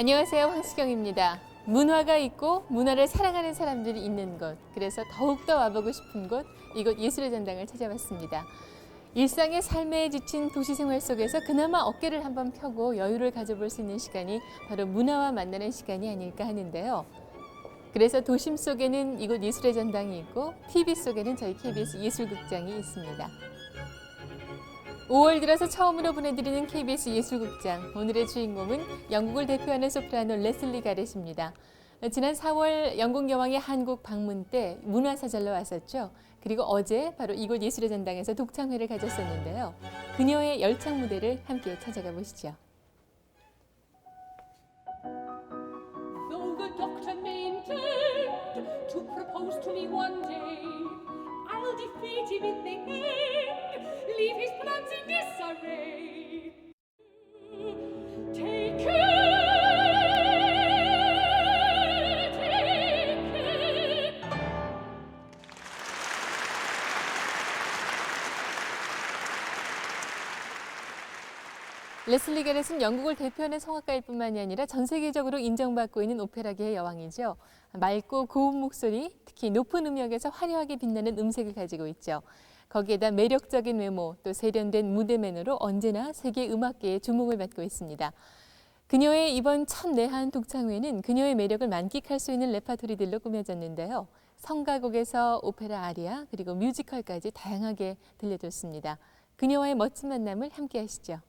안녕하세요. 황수경입니다. 문화가 있고 문화를 사랑하는 사람들이 있는 곳, 그래서 더욱더 와보고 싶은 곳, 이곳 예술의 전당을 찾아봤습니다. 일상의 삶에 지친 도시 생활 속에서 그나마 어깨를 한번 펴고 여유를 가져볼 수 있는 시간이 바로 문화와 만나는 시간이 아닐까 하는데요. 그래서 도심 속에는 이곳 예술의 전당이 있고 TV 속에는 저희 KBS 예술극장이 있습니다. 5월 들어서 처음으로 보내드리는 KBS 예술극장. 오늘의 주인공은 영국을 대표하는 소프라노 레슬리가렛입니다. 지난 4월 영국 여왕의 한국 방문 때 문화사절로 왔었죠. 그리고 어제 바로 이곳 예술의 전당에서 독창회를 가졌었는데요. 그녀의 열창 무대를 함께 찾아가 보시죠. Though the doctor may intend to propose to me one day, I'll defeat him in the end, leave his plans in disarray. Take care, take care. 레슬리가렛은 영국을 대표하는 성악가일 뿐만이 아니라 전 세계적으로 인정받고 있는 오페라계의 여왕이죠. 맑고 고운 목소리, 특히 높은 음역에서 화려하게 빛나는 음색을 가지고 있죠. 거기에다 매력적인 외모, 또 세련된 무대맨으로 언제나 세계 음악계의 주목을 받고 있습니다. 그녀의 이번 첫 내한 독창회는 그녀의 매력을 만끽할 수 있는 레파토리들로 꾸며졌는데요. 성가곡에서 오페라 아리아, 그리고 뮤지컬까지 다양하게 들려줬습니다. 그녀와의 멋진 만남을 함께 하시죠.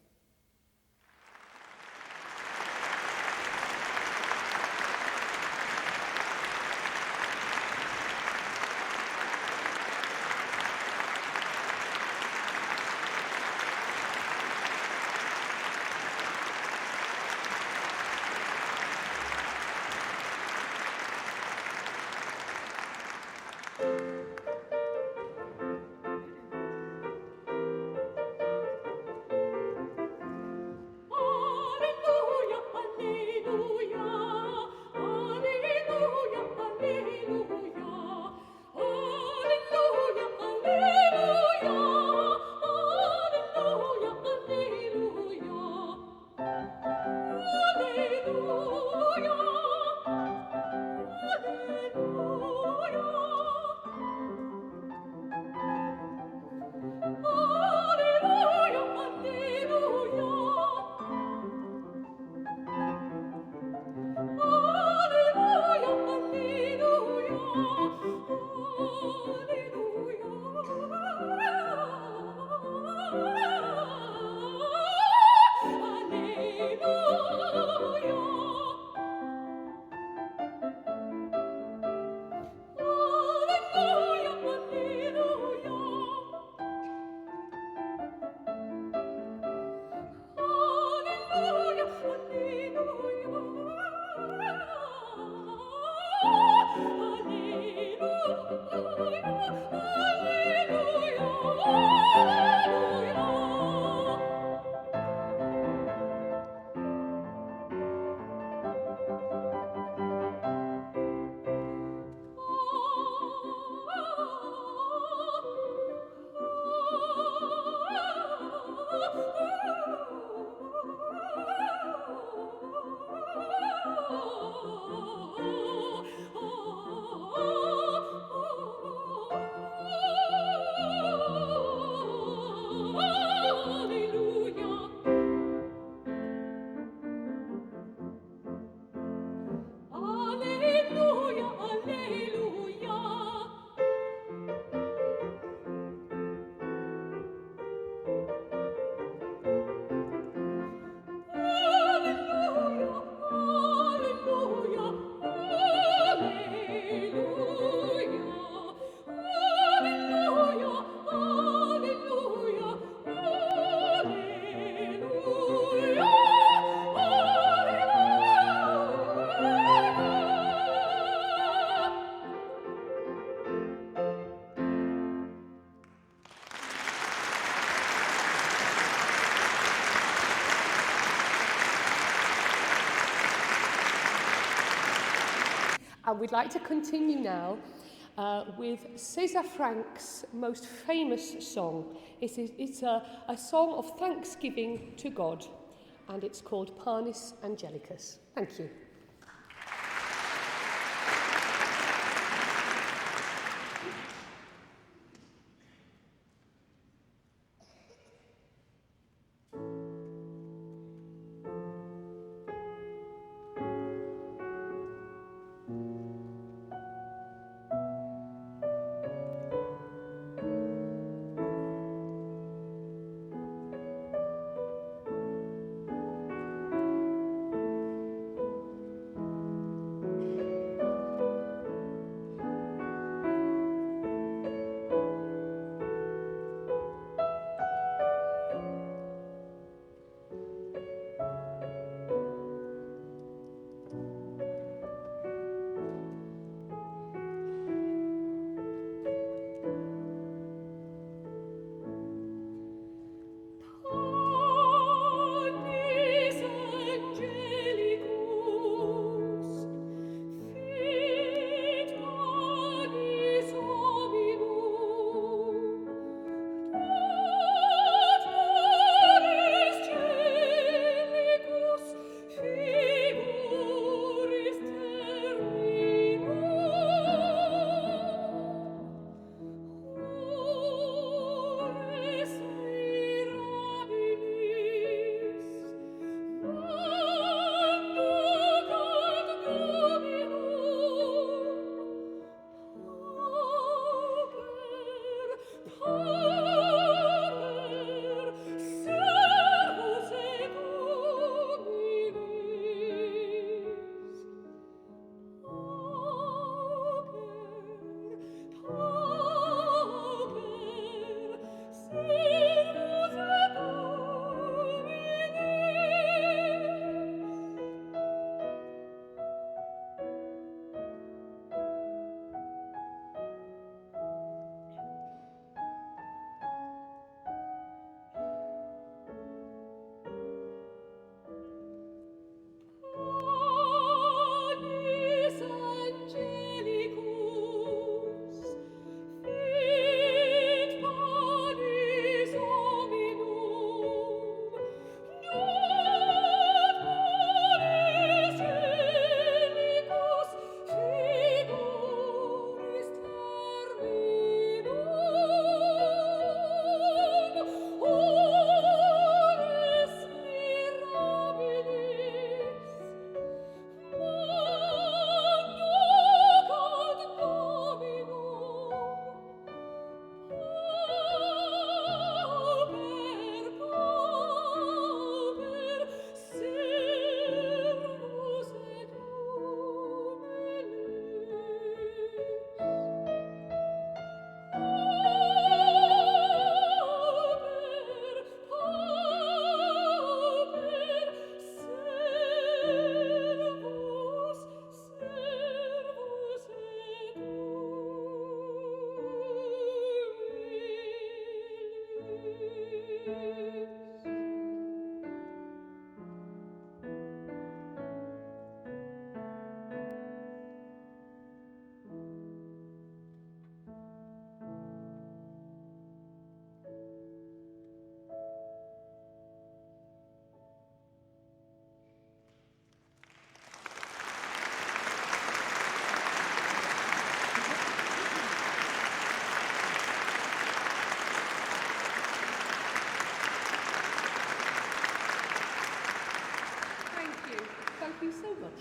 And we'd like to continue now with César Frank's most famous song. It's a song of thanksgiving to God. and it's called Panis Angelicus. Thank you.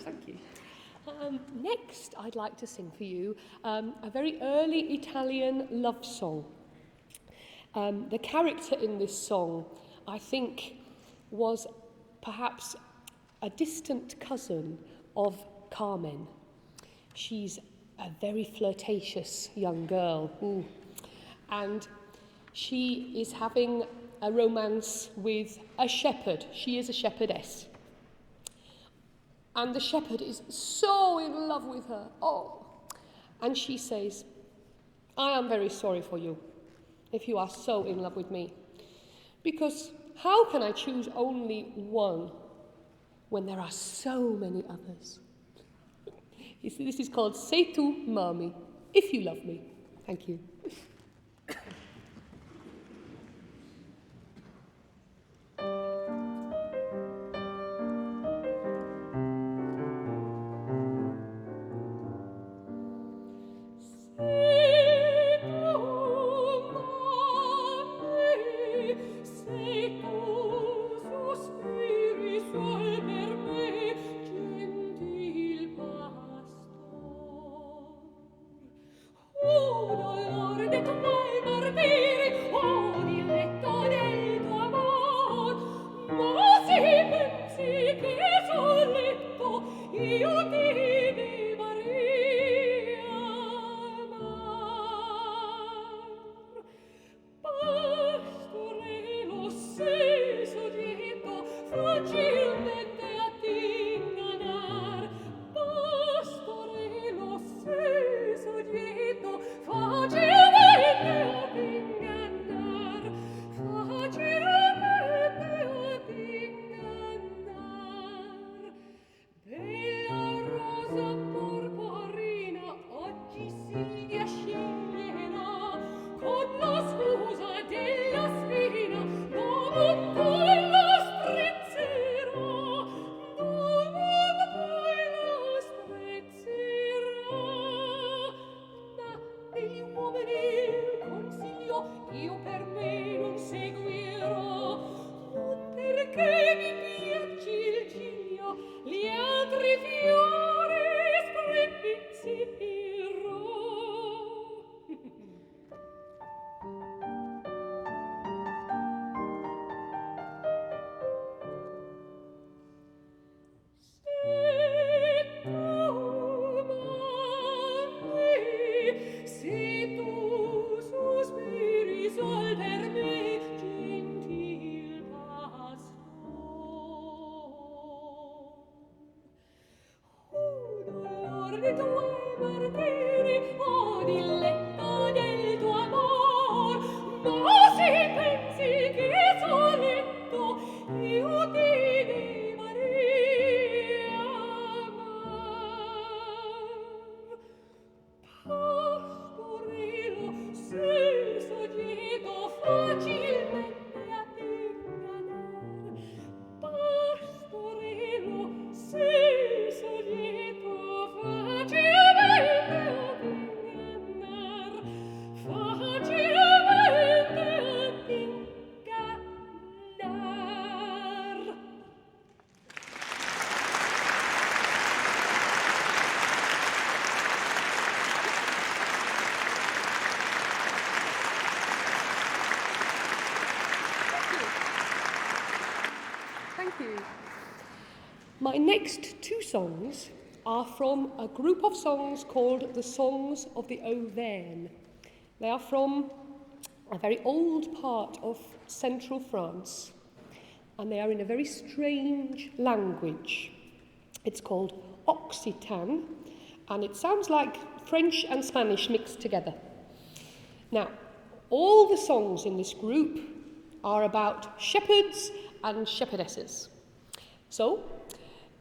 Thank you. Next, I'd like to sing for you a very early Italian love song. The character in this song, I think, was perhaps a distant cousin of Carmen. She's a very flirtatious young girl, and she is having a romance with a shepherd. She is a shepherdess. And the shepherd is so in love with her. Oh. And she says, I am very sorry for you if you are so in love with me. Because how can I choose only one when there are so many others? You see, this is called Se tu m'ami, if you love me. Thank you. dei tuoi martiri o il letto del tuo amor, ma se pensi che soletto io ti debba riamar. Pastorello, sei soggetto facilmente ad ingannar. Pastorello, sei soggetto facilmente ad ingannar. Facilmente ad ingannar. Thank you. My next two songs are from a group of songs called the Songs of the Auvergne. They are from a very old part of central France, and they are in a very strange language. It's called Occitan, and it sounds like French and Spanish mixed together. Now, all the songs in this group are about shepherds and shepherdesses. So,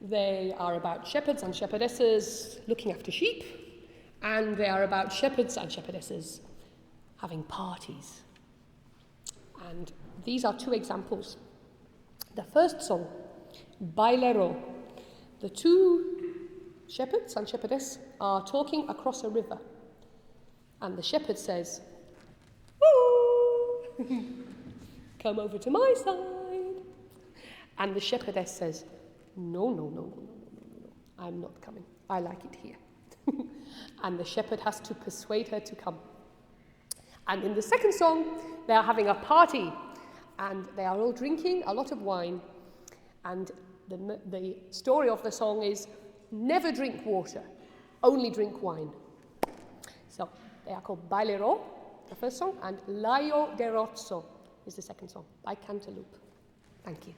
they are about shepherds and shepherdesses looking after sheep, and they are about shepherds and shepherdesses having parties. And these are two examples. The first song, Bailero. The two shepherds and shepherdess are talking across a river, and the shepherd says, "Woo! Come over to my side." And the shepherdess says, No, I'm not coming. I like it here. And the shepherd has to persuade her to come. And in the second song, they are having a party, and they are all drinking a lot of wine. And the story of the song is, never drink water, only drink wine. So they are called Bailero, the first song, and Laio de Rozzo is the second song, by Cantaloupe. Thank you.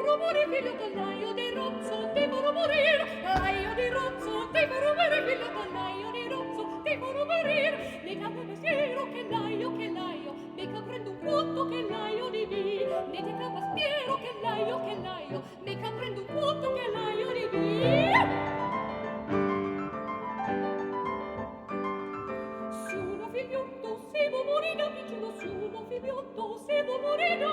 vorrò morire figlio tonaio di rozzo, ti vorrò morire, laio di rozzo, ti vorrò morire figlio tonaio di rozzo, ti vorrò morire, mica me pensiero che laio, mica prendo un conto che laio di vi, né te capaspiero che laio, mica prendo un conto che laio di vi. Suno figliotto, se vuoi morire, piccolo suno figliotto, se vuoi morire,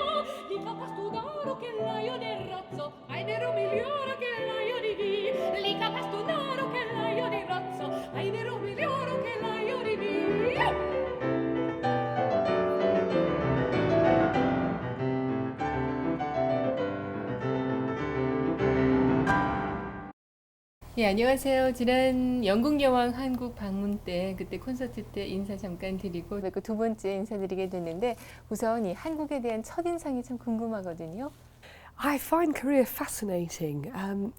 li capa studaro che l'aio del razzo, ai vero migliore che l'aio di vi, li capa studaro che l'aio di razzo, ai vero migliore che l'aio di vi. 예, 안녕하세요. 지난 영국 여왕 한국 방문 때 그때 콘서트 때 인사 잠깐 드리고 그 두 번째 인사드리게 됐는데 우선 이 한국에 대한 첫인상이 참 궁금하거든요. I find Korea fascinating,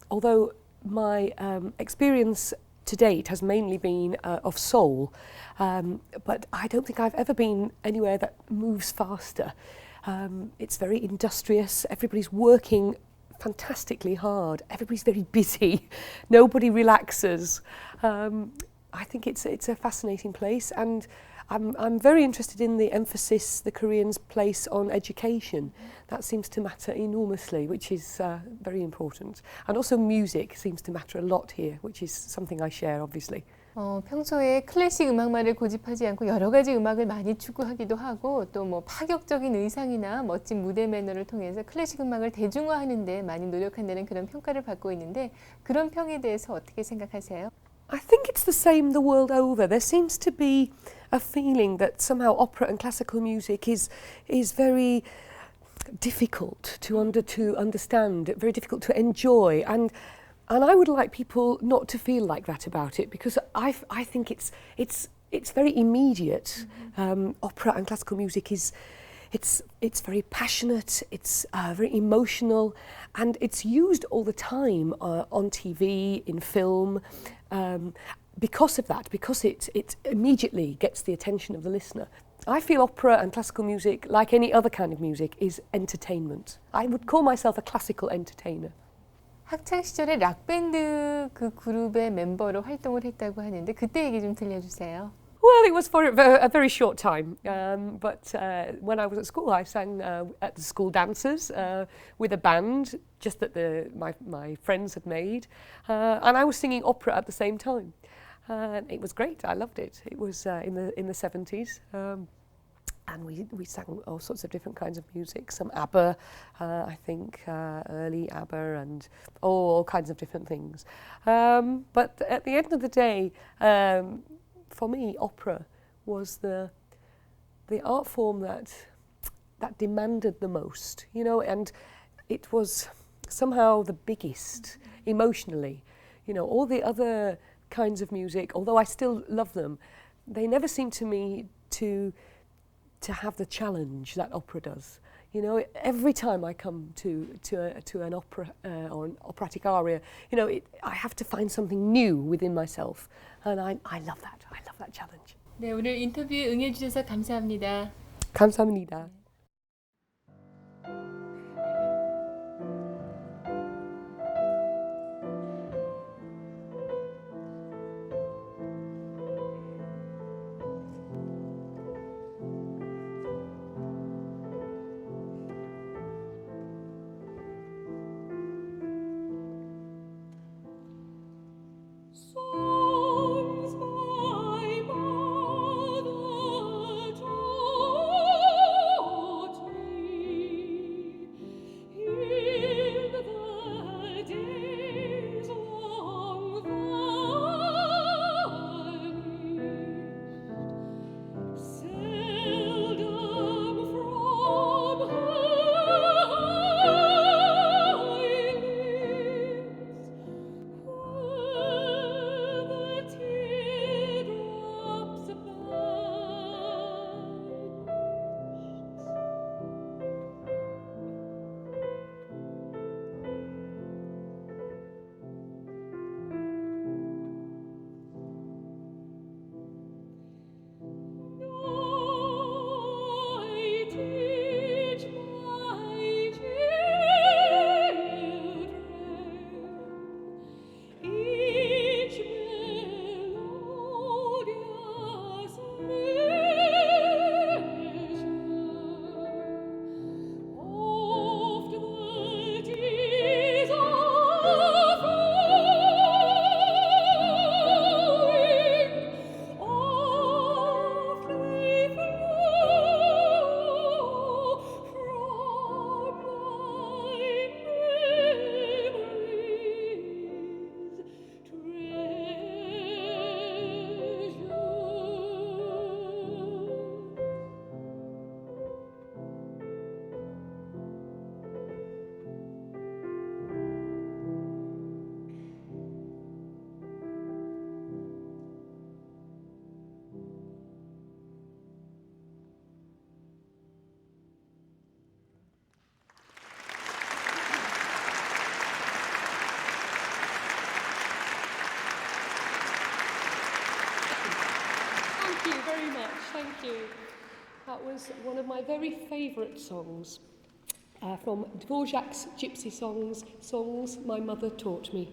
although my experience to date has mainly been of Seoul, but I don't think I've ever been anywhere that moves faster. It's very industrious, everybody's working fantastically hard, everybody's very busy, nobody relaxes. I think it's a fascinating place, and I'm very interested in the emphasis the Koreans place on education. That seems to matter enormously, which is very important. And also music seems to matter a lot here, which is something I share, obviously. 평소에 클래식 음악만을 고집하지 않고 여러 가지 음악을 많이 추구하기도 하고 또 뭐 파격적인 의상이나 멋진 무대 매너를 통해서 클래식 음악을 대중화하는 데 많이 노력한다는 그런 평가를 받고 있는데 그런 평에 대해서 어떻게 생각하세요? I think it's the same the world over. There seems to be a feeling that somehow opera and classical music is very difficult to understand, very difficult to enjoy, and I would like people not to feel like that about it, because I think it's very immediate. Opera and classical music it's very passionate, it's very emotional, and it's used all the time on TV, in film, because of that, because it immediately gets the attention of the listener. I feel opera and classical music, like any other kind of music, is entertainment. I would call myself a classical entertainer. 학창 시절에 락밴드 그 그룹의 멤버로 활동을 했다고 하는데 그때 얘기 좀 들려주세요. Well, it was for a very short time, but when I was at school, I sang at the school dances with a band just that my friends had made, and I was singing opera at the same time. It was great. I loved it. It was in the 70s. And we sang all sorts of different kinds of music, some ABBA, I think, early ABBA, and all kinds of different things. But at the end of the day, for me, opera was the art form that demanded the most, you know, and it was somehow the biggest emotionally. You know, all the other kinds of music, although I still love them, they never seem to me to have the challenge that opera does. You know, every time I come to an opera or an operatic aria, you know, I have to find something new within myself, and I love that. I love that challenge. 네, 오늘 인터뷰에 응해주셔서 감사합니다. 감사합니다. Songs my mother taught Thank you very much. Thank you. That was one of my very favourite songs from Dvorak's Gypsy songs my mother taught me.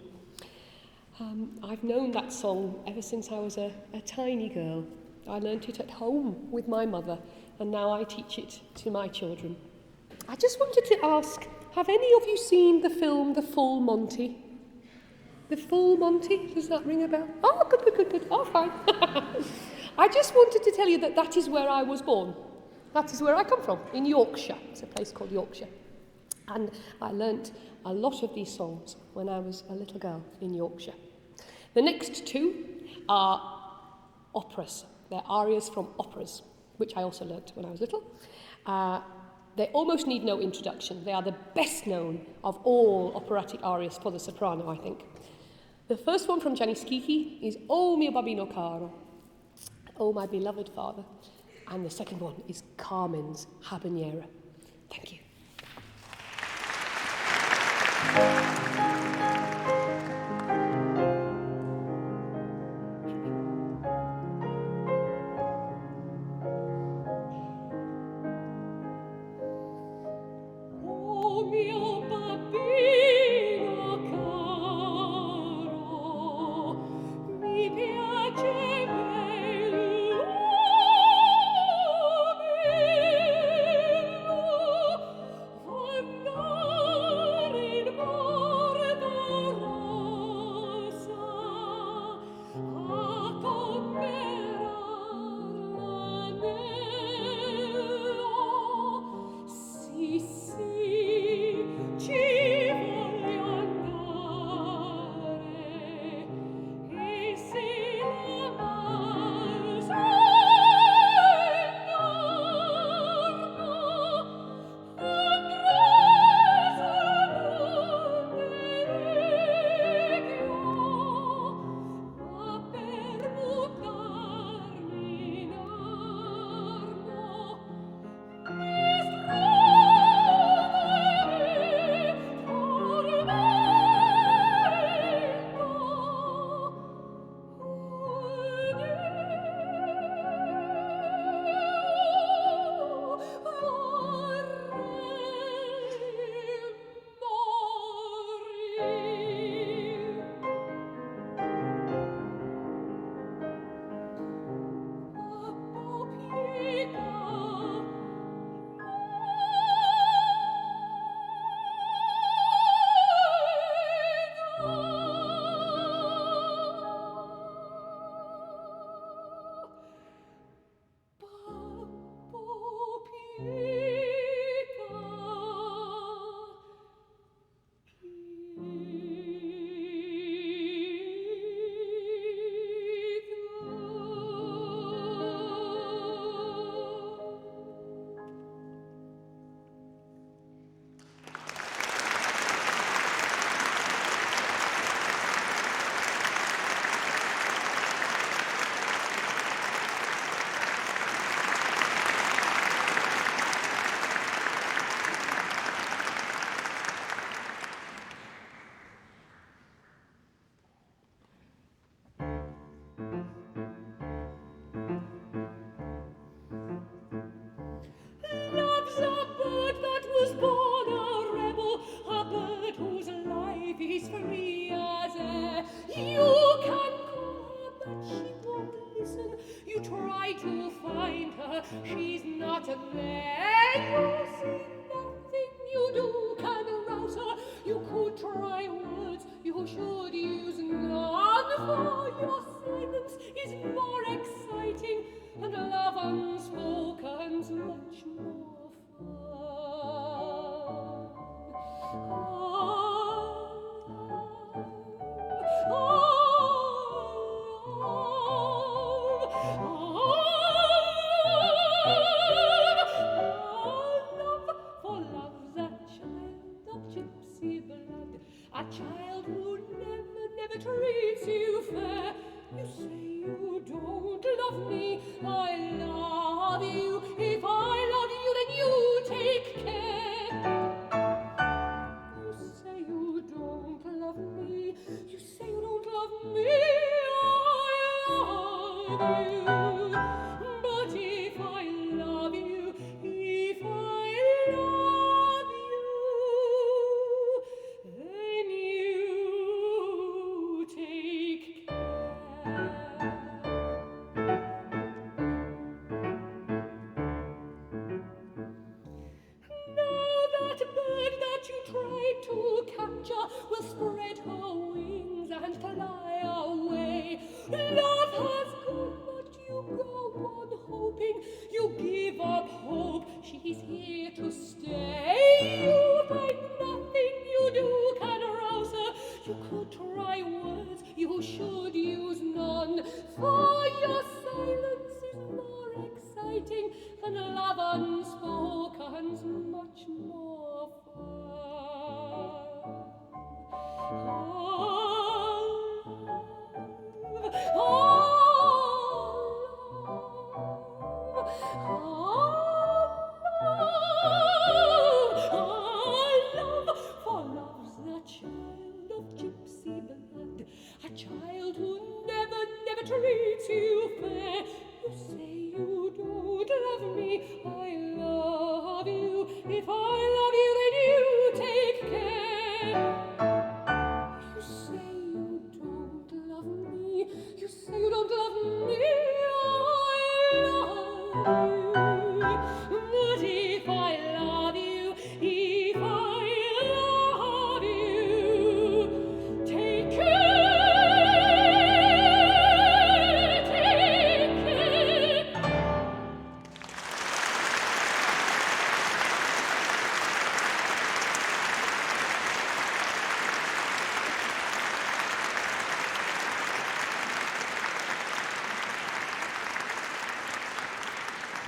I've known that song ever since I was a tiny girl. I learnt it at home with my mother, and now I teach it to my children. I just wanted to ask, have any of you seen the film The Full Monty? The Full Monty? Does that ring a bell? Oh, good. Oh, fine. I just wanted to tell you that is where I was born. That is where I come from, in Yorkshire. It's a place called Yorkshire. And I learnt a lot of these songs when I was a little girl in Yorkshire. The next two are operas. They're arias from operas, which I also learnt when I was little. They almost need no introduction. They are the best known of all operatic arias for the soprano, I think. The first one from Gianni Schicchi is O mio babino caro, Oh my beloved father. And the second one is Carmen's Habanera. Thank you. Oh mio bambino caro, mi piace bello, andare in bordo rosa a comperar l'anello. Sì, ci voglio andare e se l'amar Love's a bird that was born a rebel, a bird whose life is free as air. You can call her, but she won't listen. You try to find her, she's not there. You see nothing you do can arouse her. You could try words, you should use none, for your silence is more exciting, and love unspoken's much more a child who never treats you fair. You say you don't love me, I love you. If I love you, then you take care. You say you don't love me, you say you don't love me, I love you.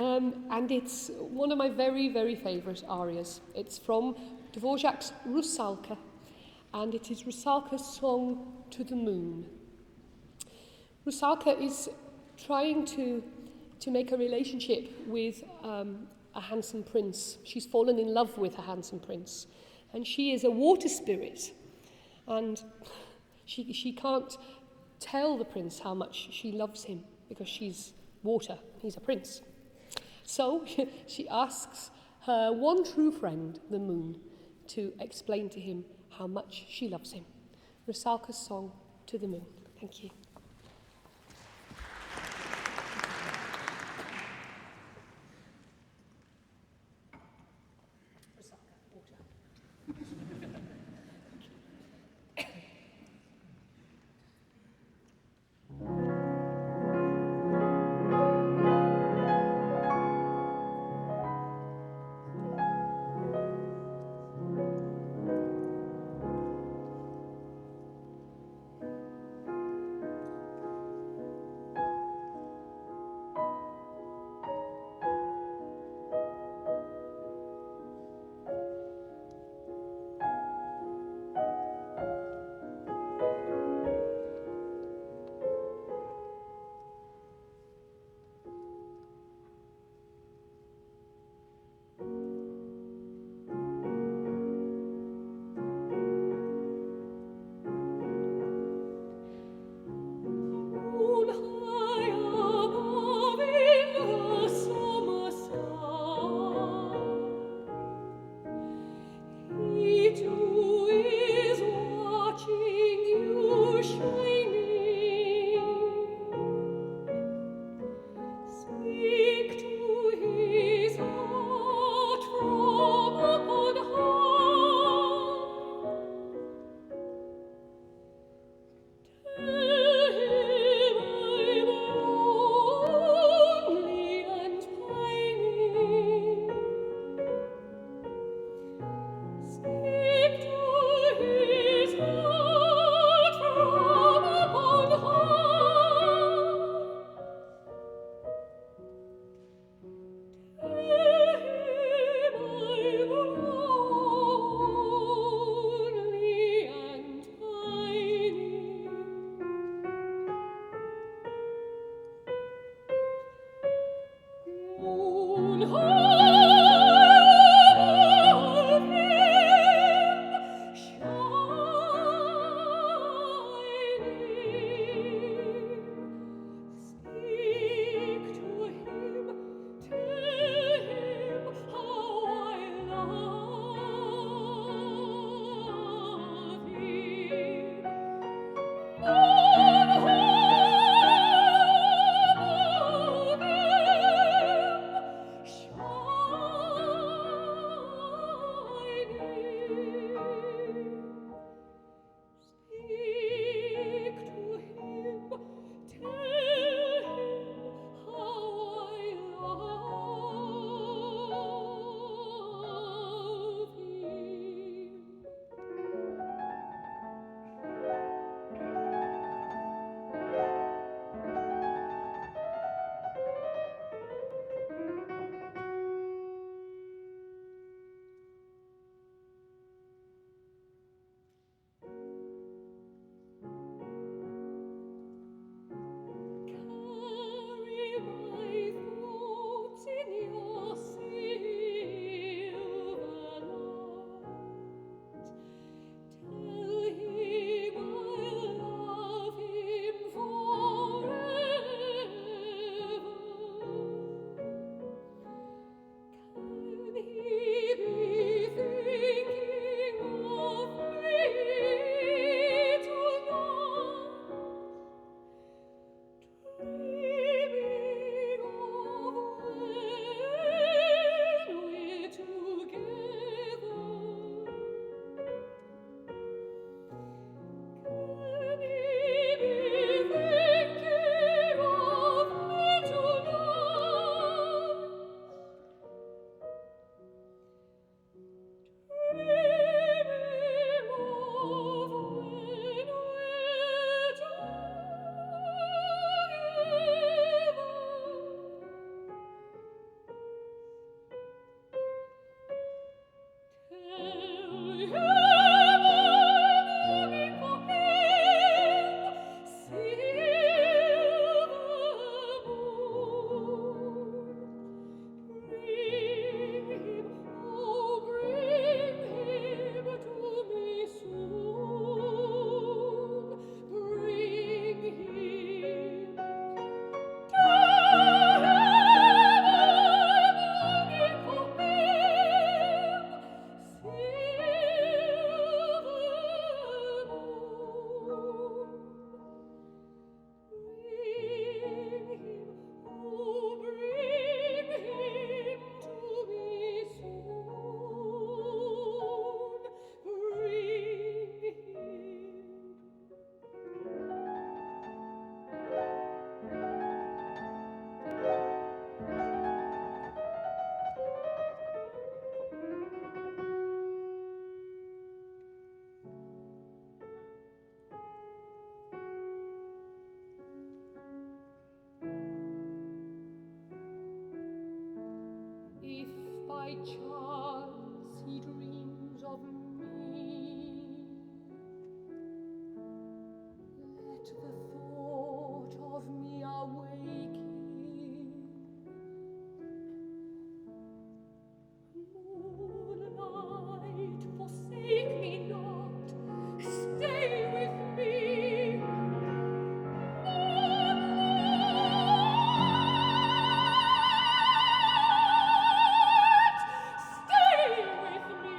And it's one of my very, very favourite arias. It's from Dvorak's Rusalka, and it is Rusalka's song to the moon. Rusalka is trying to make a relationship with a handsome prince. She's fallen in love with a handsome prince, and she is a water spirit, and she can't tell the prince how much she loves him because she's water, he's a prince. So she asks her one true friend, the moon, to explain to him how much she loves him. Rusalka's song to the moon. Thank you. by chance he dreams of me. Let the thought of me awake him. Moonlight, forsake me not, stay with me. Moonlight, stay with me.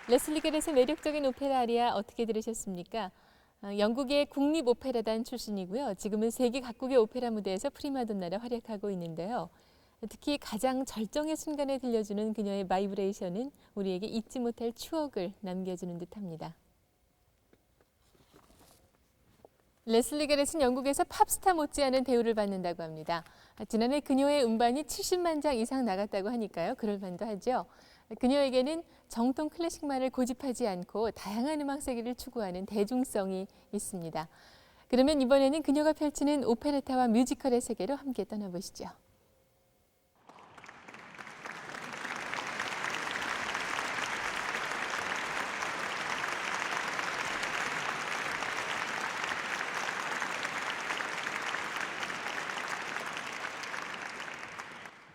레슬리가렛의 매력적인 오페라 아리아 어떻게 들으셨습니까? 영국의 국립 오페라단 출신이고요. 지금은 세계 각국의 오페라 무대에서 프리마돈나로 활약하고 있는데요. 특히 가장 절정의 순간에 들려주는 그녀의 바이브레이션은 우리에게 잊지 못할 추억을 남겨주는 듯합니다. 레슬리가렛은 영국에서 팝스타 못지않은 대우를 받는다고 합니다. 지난해 그녀의 음반이 70만 장 이상 나갔다고 하니까요. 그럴 만도 하죠. 그녀에게는 정통 클래식만을 고집하지 않고 다양한 음악 세계를 추구하는 대중성이 있습니다. 그러면 이번에는 그녀가 펼치는 오페레타와 뮤지컬의 세계로 함께 떠나보시죠.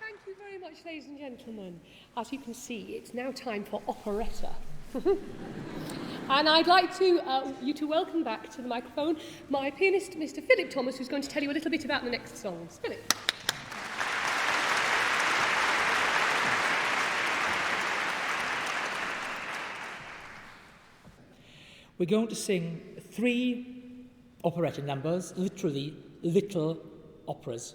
Thank you very much, ladies and gentlemen. As you can see, it's now time for operetta. And I'd like you to welcome back to the microphone my pianist, Mr. Philip Thomas, who's going to tell you a little bit about the next songs. Philip. We're going to sing 3 operetta numbers, literally little operas.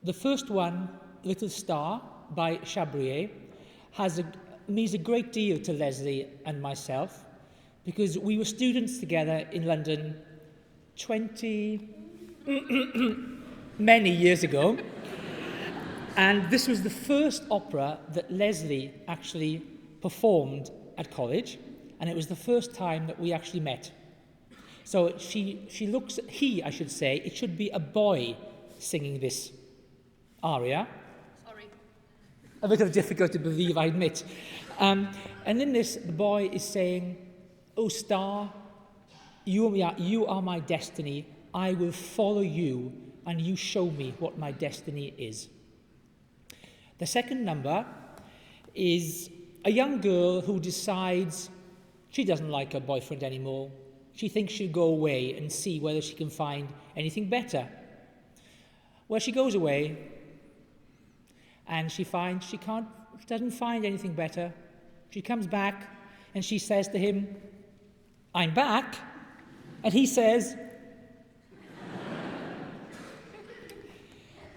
The first one, Little Star by Chabrier, means a great deal to Leslie and myself because we were students together in London 20 many years ago. And this was the first opera that Leslie actually performed at college, and it was the first time that we actually met. So I should say, it should be a boy singing this aria. Sorry. A little difficult to believe, I admit. And in this, the boy is saying, "Oh star, you are my destiny. I will follow you, and you show me what my destiny is." The second number is a young girl who decides she doesn't like her boyfriend anymore. She thinks she'll go away and see whether she can find anything better. Well, she goes away, and she finds she doesn't find anything better. She comes back, and she says to him, "I'm back," and he says,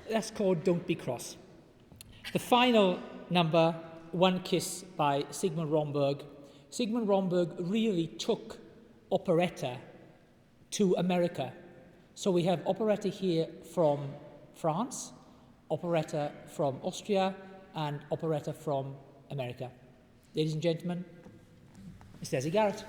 that's called Don't Be Cross. The final number, One Kiss by Sigmund Romberg. Sigmund Romberg really took operetta to America. So we have operetta here from France, operetta from Austria, and operetta from America. Ladies and gentlemen, Miss Lesley-Garrett.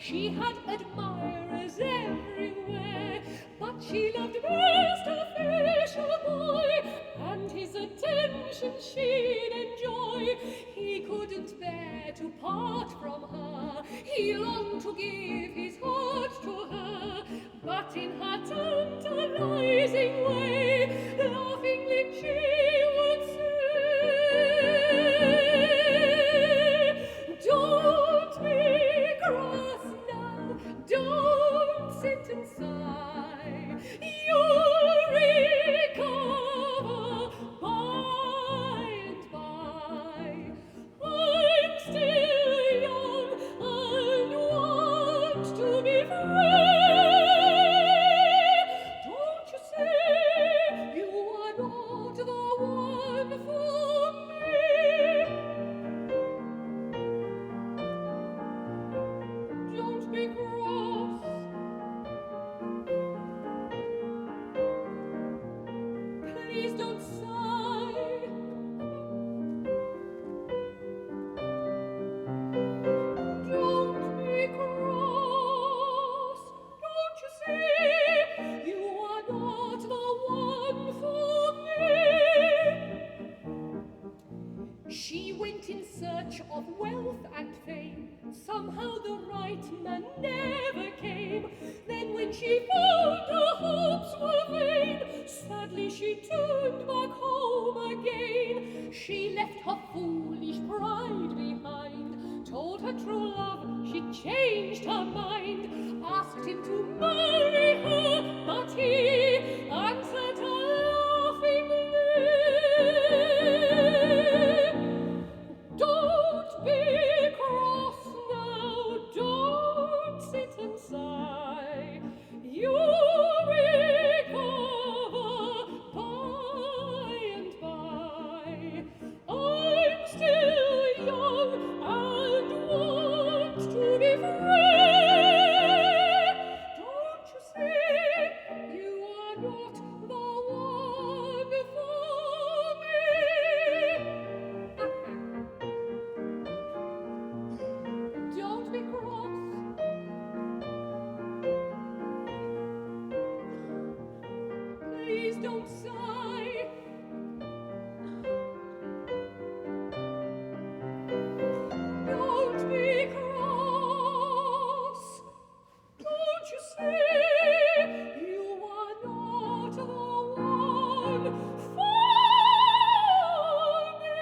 She had admirers everywhere, but she loved best a fisher boy, and his attention she'd enjoy. He couldn't bear to part from her, he longed to give his heart to her, but in her tantalizing way, laughingly she would say, "Don't be cross now, don't sit and sigh, you'll recover by and by. I'm still young and want to be free. Don't you see you are not the one for me?" Don't be cross. Please don't sigh. Don't be cross. Don't you see you are not the one for me? She went in search of wealth and fame. Somehow the right man never came. Then when she found her hopes were vain, sadly she turned back home again. She left her foolish pride behind, told her true love she'd changed her mind, asked him to marry her, but he answered her laughingly, "Don't be cross now, don't sit and sigh, you'll recover by and by. I'm still young and want to be free. Don't you see you are not the one for me?" Don't be cross. Please don't sigh. Don't be cross. Don't you see you are not the one for me?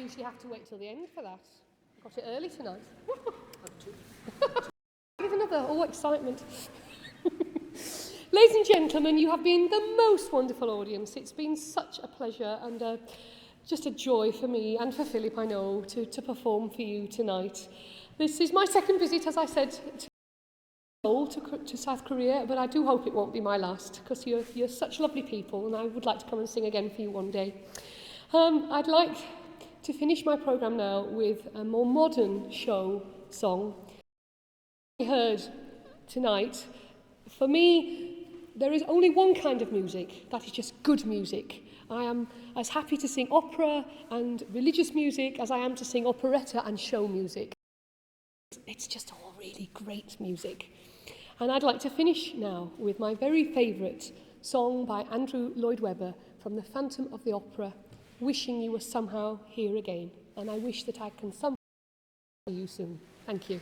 usually have to wait till the end for that. I got it early tonight. Give another, excitement. Ladies and gentlemen, you have been the most wonderful audience. It's been such a pleasure and just a joy for me and for Philip, I know, to perform for you tonight. This is my second visit, as I said, to South Korea, but I do hope it won't be my last, because you're such lovely people, and I would like to come and sing again for you one day. I'd like to finish my programme now with a more modern show song. We heard tonight, for me, there is only one kind of music, that is just good music. I am as happy to sing opera and religious music as I am to sing operetta and show music. It's just all really great music. And I'd like to finish now with my very favourite song by Andrew Lloyd Webber from The Phantom of the Opera, Wishing You Were Somehow Here Again. And I wish that I can somehow see you soon. Thank you.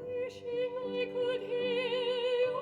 Wishing I could hear your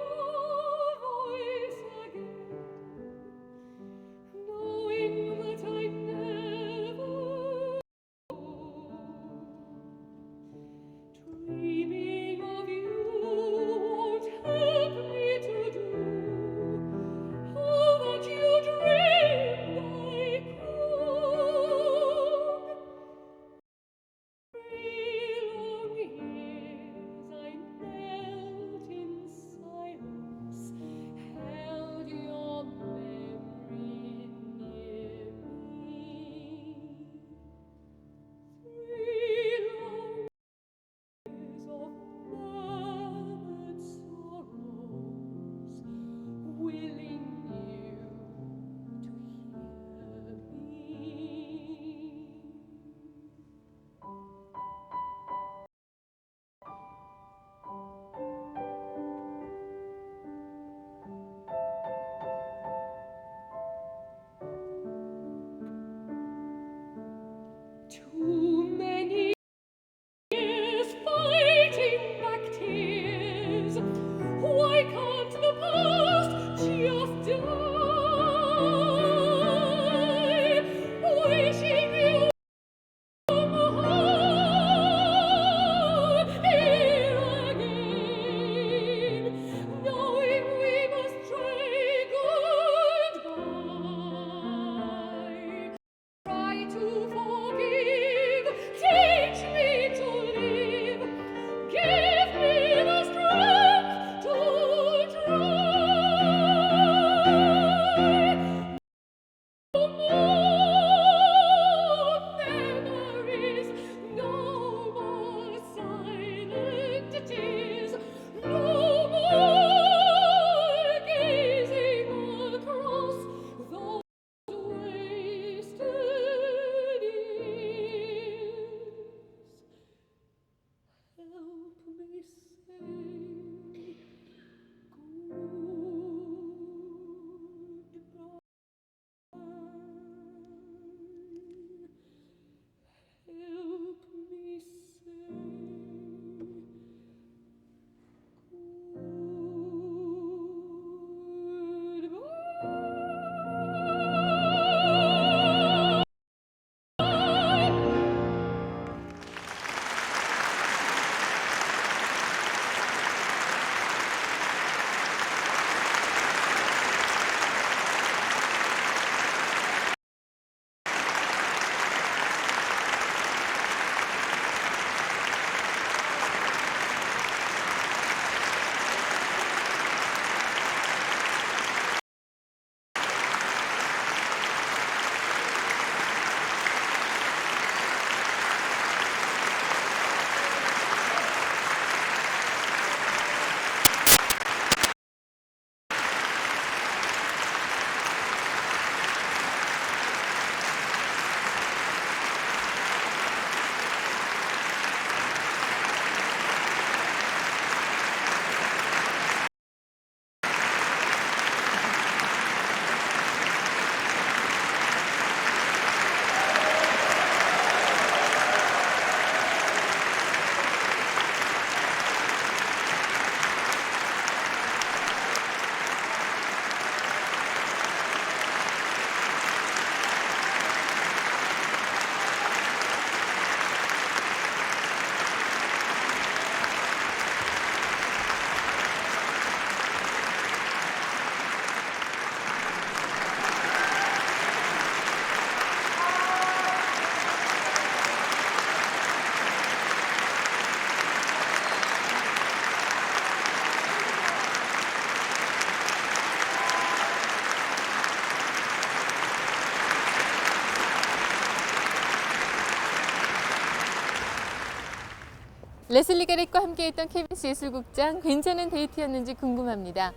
레슬리가렛과 함께했던 KBS 예술극장 괜찮은 데이트였는지 궁금합니다.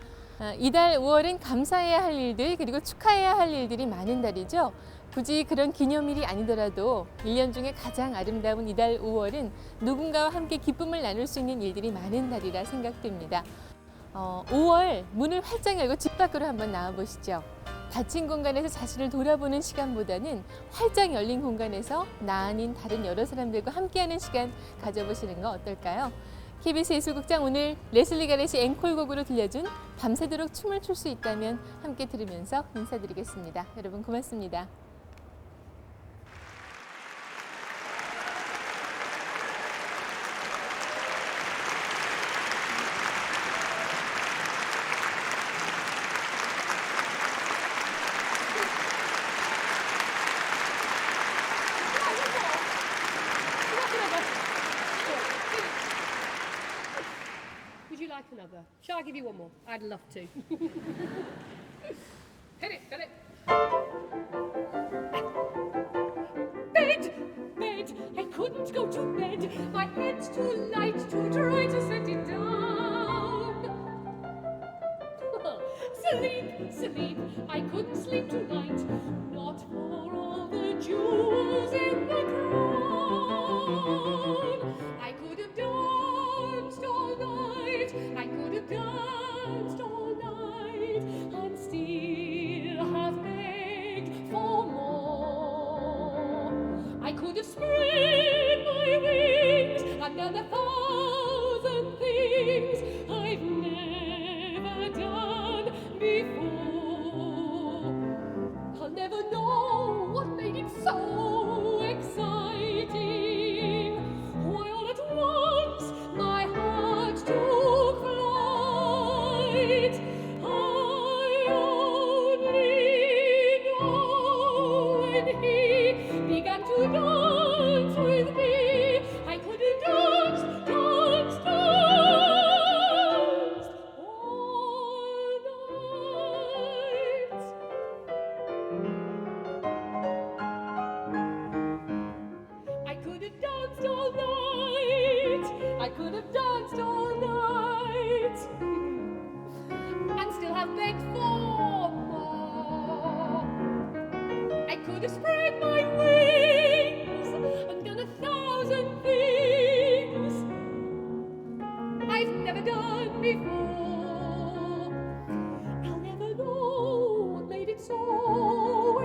이달 5월은 감사해야 할 일들 그리고 축하해야 할 일들이 많은 달이죠. 굳이 그런 기념일이 아니더라도 1년 중에 가장 아름다운 이달 5월은 누군가와 함께 기쁨을 나눌 수 있는 일들이 많은 달이라 생각됩니다. 5월 문을 활짝 열고 집 밖으로 한번 나와보시죠. 닫힌 공간에서 자신을 돌아보는 시간보다는 활짝 열린 공간에서 나 아닌 다른 여러 사람들과 함께하는 시간 가져보시는 거 어떨까요? KBS 예술극장 오늘 레슬리가렛이 앵콜곡으로 들려준 밤새도록 춤을 출 수 있다면 함께 들으면서 인사드리겠습니다. 여러분 고맙습니다. Would you like another? Shall I give you one more? I'd love to. Hit it, got it. Bed, bed, I couldn't go to bed. My head's too light to try to set it down. Sleep, sleep, I couldn't sleep tonight. Not for all the jewels in the crown. I could have danced all night. I could have danced all night and still have begged for more. I could have spread my wings and done 1,000 things I've never done before. I'll never know what made it so exciting. Why all at once my heart took flight. I only know when he began to dance with me, I could have danced, danced, danced all night. I could have danced all night. I could have danced all night and still have begged for more. I could have spread my wings and done 1,000 things I've never done before. I'll never know what made it so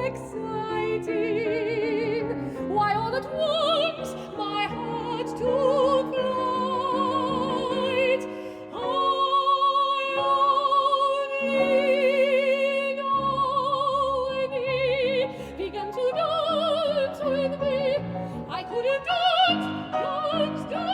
exciting. Why all at once my heart took flight. I only know when he began to dance with me, I could have danced, danced, danced.